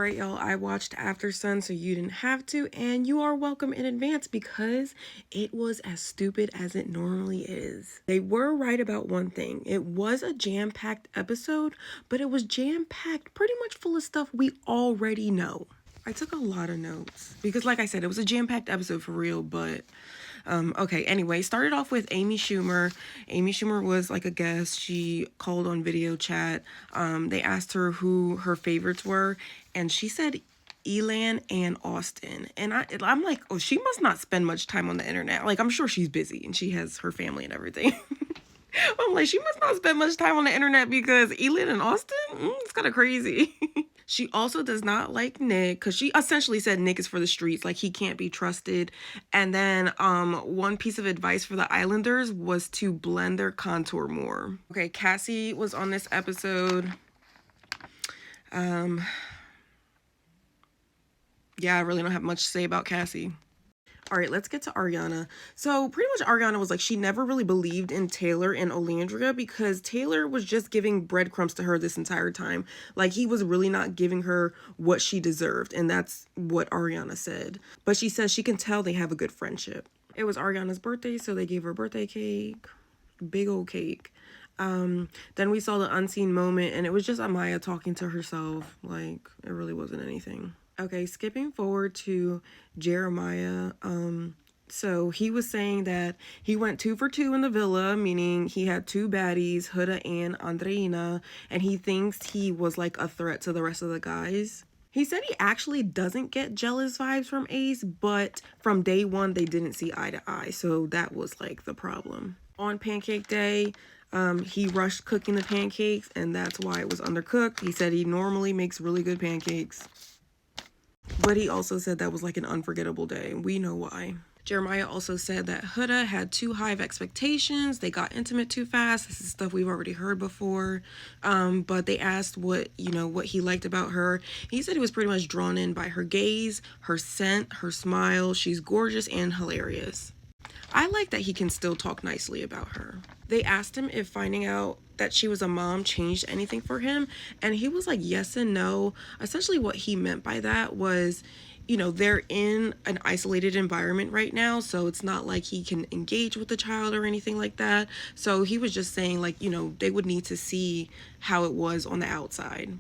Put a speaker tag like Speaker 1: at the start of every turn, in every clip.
Speaker 1: Alright, y'all, I watched Aftersun, so you didn't have to, and you are welcome in advance because it was as stupid as it normally is. They were right about one thing. It was a jam-packed episode, but it was jam-packed pretty much full of stuff we already know. I took a lot of notes because, like I said, it was a jam-packed episode for real, but okay, anyway, started off with Amy Schumer. Amy Schumer was like a guest. She called on video chat. They asked her who her favorites were, and she said Elan and Austin. And I'm like, oh, she must not spend much time on the internet. Like, I'm sure she's busy and she has her family and everything. I'm like, she must not spend much time on the internet because Elan and Austin? It's kind of crazy. She also does not like Nick because she essentially said Nick is for the streets, like he can't be trusted. And then one piece of advice for the Islanders was to blend their contour more. Okay, Cassie was on this episode. Yeah, I really don't have much to say about Cassie. All right, let's get to Ariana. So pretty much Ariana was like, she never really believed in Taylor and Olandria because Taylor was just giving breadcrumbs to her this entire time. Like, he was really not giving her what she deserved. And that's what Ariana said. But she says she can tell they have a good friendship. It was Ariana's birthday, so they gave her a birthday cake. Big old cake. Then we saw the unseen moment, and it was just Amaya talking to herself. Like, it really wasn't anything. Okay, skipping forward to Jeremiah. So he was saying that he went 2 for 2 in the villa, meaning he had 2 baddies, Huda and Andreina, and he thinks he was like a threat to the rest of the guys. He said he actually doesn't get jealous vibes from Ace, but from day one, they didn't see eye to eye, so that was like the problem. On pancake day, he rushed cooking the pancakes, and that's why it was undercooked. He said he normally makes really good pancakes. But he also said that was like an unforgettable day. We know why. Jeremiah also said that Huda had too high of expectations. They got intimate too fast. This is stuff we've already heard before. But they asked what he liked about her. He said he was pretty much drawn in by her gaze, her scent, her smile. She's gorgeous and hilarious. I like that he can still talk nicely about her. They asked him if finding out that she was a mom changed anything for him, and he was like yes and no. Essentially what he meant by that was, they're in an isolated environment right now, so it's not like he can engage with the child or anything like that. So he was just saying like, they would need to see how it was on the outside.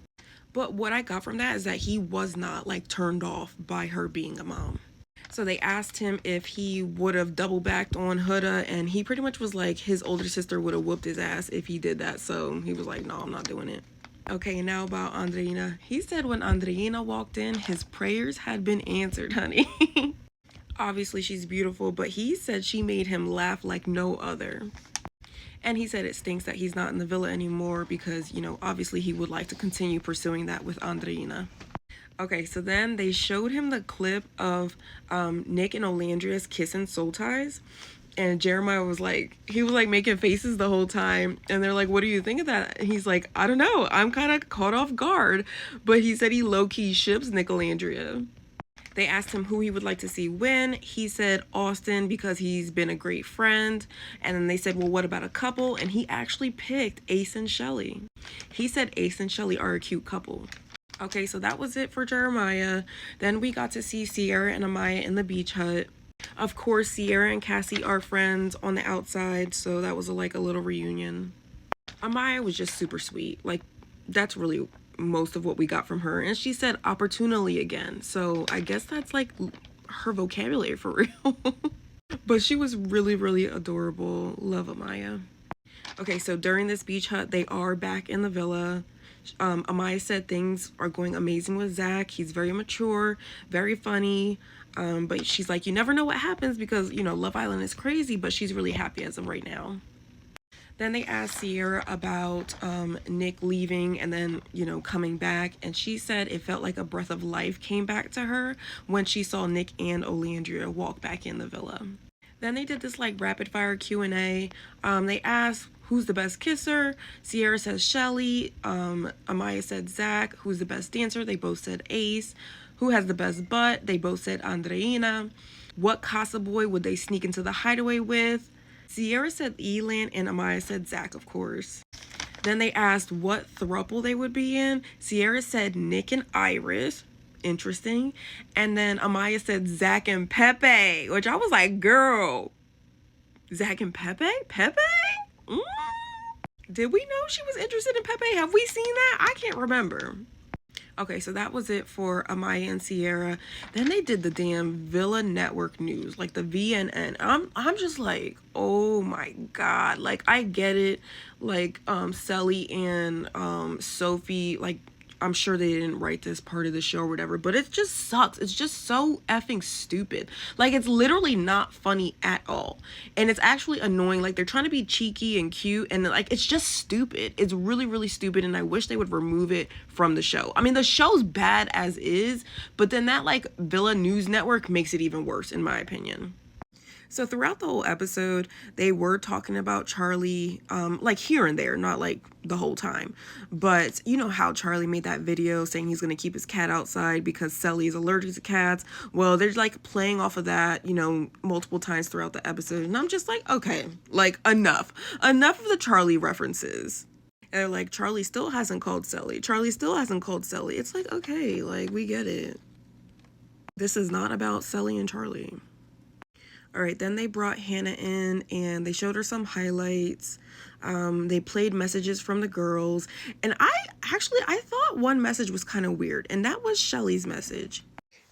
Speaker 1: But what I got from that is that he was not like turned off by her being a mom. So they asked him if he would have double backed on Huda, and he pretty much was like his older sister would have whooped his ass if he did that. So he was like, no, I'm not doing it. Okay, now about Andreina. He said when Andreina walked in, his prayers had been answered, honey. Obviously, she's beautiful, but he said she made him laugh like no other. And he said it stinks that he's not in the villa anymore because, obviously he would like to continue pursuing that with Andreina. Okay, so then they showed him the clip of Nick and Olandria's kissing soul ties. And Jeremiah was like, he was like making faces the whole time. And they're like, what do you think of that? And he's like, I don't know. I'm kind of caught off guard. But he said he low-key ships Nick Olandria. They asked him who he would like to see win. He said Austin because he's been a great friend. And then they said, well, what about a couple? And he actually picked Ace and Shelly. He said Ace and Shelly are a cute couple. Okay, so that was it for Jeremiah. Then we got to see Sierra and Amaya in the beach hut. Of course, Sierra and Cassie are friends on the outside, so that was like a little reunion. Amaya was just super sweet. Like, that's really most of what we got from her. And she said opportunely again, so I guess that's like her vocabulary for real. But she was really, really adorable. Love Amaya. Okay, so during this beach hut, they are back in the villa. Amaya said things are going amazing with Zach. He's very mature, very funny. But she's like, you never know what happens because, Love Island is crazy, but she's really happy as of right now. Then they asked Sierra about Nick leaving and then, coming back. And she said it felt like a breath of life came back to her when she saw Nick and Olandria walk back in the villa. Then they did this like rapid fire Q&A. They asked who's the best kisser. Sierra says Shelly. Amaya said Zach. Who's the best dancer? They both said Ace. Who has the best butt? They both said Andreina. What Casa boy would they sneak into the hideaway with? Sierra said Elan and Amaya said Zach, of course. Then they asked what throuple they would be in. Sierra said Nick and Iris. interesting. And then Amaya said Zach and Pepe, which I was like, girl, Zach and Pepe? Pepe? Mm. Did we know she was interested in Pepe? Have we seen that? I can't remember. Okay, so that was it for Amaya and Sierra. Then they did the damn Villa Network news, like the VNN. I'm just like, oh my god. Like, I get it. Like, Selly and Sophie, like, I'm sure they didn't write this part of the show or whatever, but it just sucks. It's just so effing stupid. Like, it's literally not funny at all. And it's actually annoying. Like, they're trying to be cheeky and cute, and like, it's just stupid. It's really, really stupid, and I wish they would remove it from the show. I mean, the show's bad as is, but then that, like, Villa News Network makes it even worse, in my opinion. So throughout the whole episode, they were talking about Charlie, like here and there, not like the whole time. But you know how Charlie made that video saying he's going to keep his cat outside because Sally is allergic to cats. Well, they're like playing off of that, you know, multiple times throughout the episode. And I'm just like, okay, like enough of the Charlie references. And they're like, Charlie still hasn't called Sally. Charlie still hasn't called Sally. It's like, okay, like we get it. This is not about Sally and Charlie. All right, then they brought Hannah in and they showed her some highlights. They played messages from the girls. And I thought one message was kind of weird, and that was Shelly's message.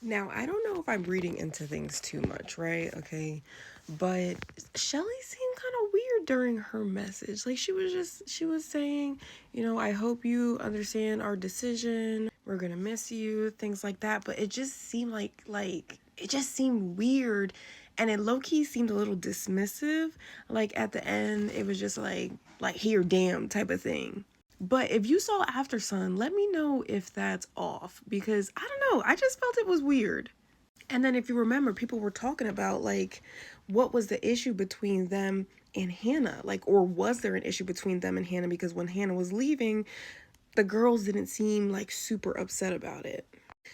Speaker 1: Now, I don't know if I'm reading into things too much, right? Okay. But Shelly seemed kind of weird during her message. Like she was saying, you know, I hope you understand our decision. We're going to miss you, things like that. But it just seemed like it just seemed weird. And it low-key seemed a little dismissive. Like at the end, it was just like here, damn type of thing. But if you saw Aftersun, let me know if that's off. Because I don't know, I just felt it was weird. And then if you remember, people were talking about like what was the issue between them and Hannah? Like, or was there an issue between them and Hannah? Because when Hannah was leaving, the girls didn't seem like super upset about it.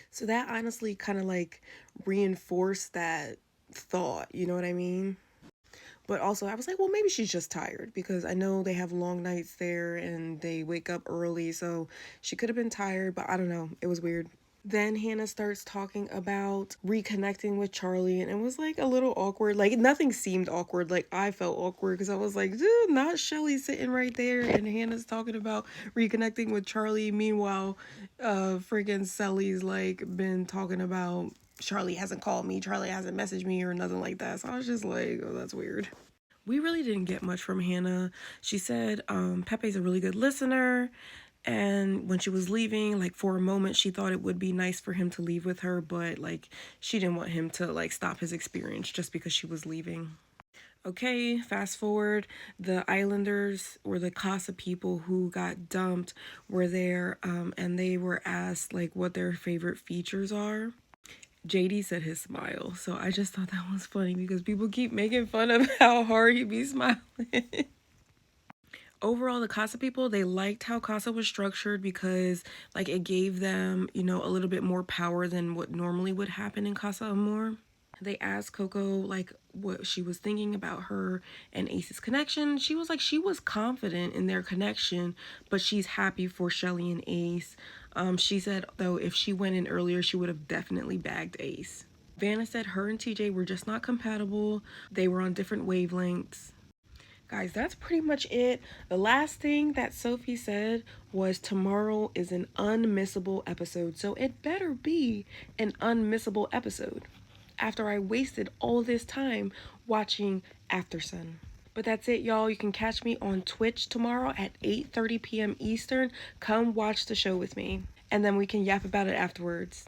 Speaker 1: So that honestly kind of like reinforced that thought, you know what I mean? But also I was like, well, maybe she's just tired because I know they have long nights there and they wake up early, so she could have been tired, but I don't know, it was weird. Then Hannah starts talking about reconnecting with Charlie, and it was like a little awkward. Like nothing seemed awkward. Like I felt awkward because I was like, dude, not Shelly sitting right there, and Hannah's talking about reconnecting with Charlie. Meanwhile, freaking Sally's like been talking about Charlie hasn't called me, Charlie hasn't messaged me, or nothing like that. So I was just like, oh, that's weird. We really didn't get much from Hannah. She said Pepe's a really good listener. And when she was leaving, like for a moment, she thought it would be nice for him to leave with her, but like she didn't want him to like stop his experience just because she was leaving. Okay, fast forward, the Islanders or the Casa people who got dumped were there, and they were asked like what their favorite features are. JD said his smile, so I just thought that was funny because people keep making fun of how hard he be smiling. Overall, the Casa people, they liked how Casa was structured because like it gave them, you know, a little bit more power than what normally would happen in Casa Amor. They asked Coco like what she was thinking about her and Ace's connection. She was like she was confident in their connection, but she's happy for Shelly and Ace. She said though if she went in earlier, she would have definitely bagged Ace. Vanna said her and TJ were just not compatible. They were on different wavelengths. Guys, that's pretty much it. The last thing that Sophie said was tomorrow is an unmissable episode. So it better be an unmissable episode after I wasted all this time watching Aftersun. But that's it, y'all. You can catch me on Twitch tomorrow at 8:30 p.m. Eastern. Come watch the show with me. And then we can yap about it afterwards.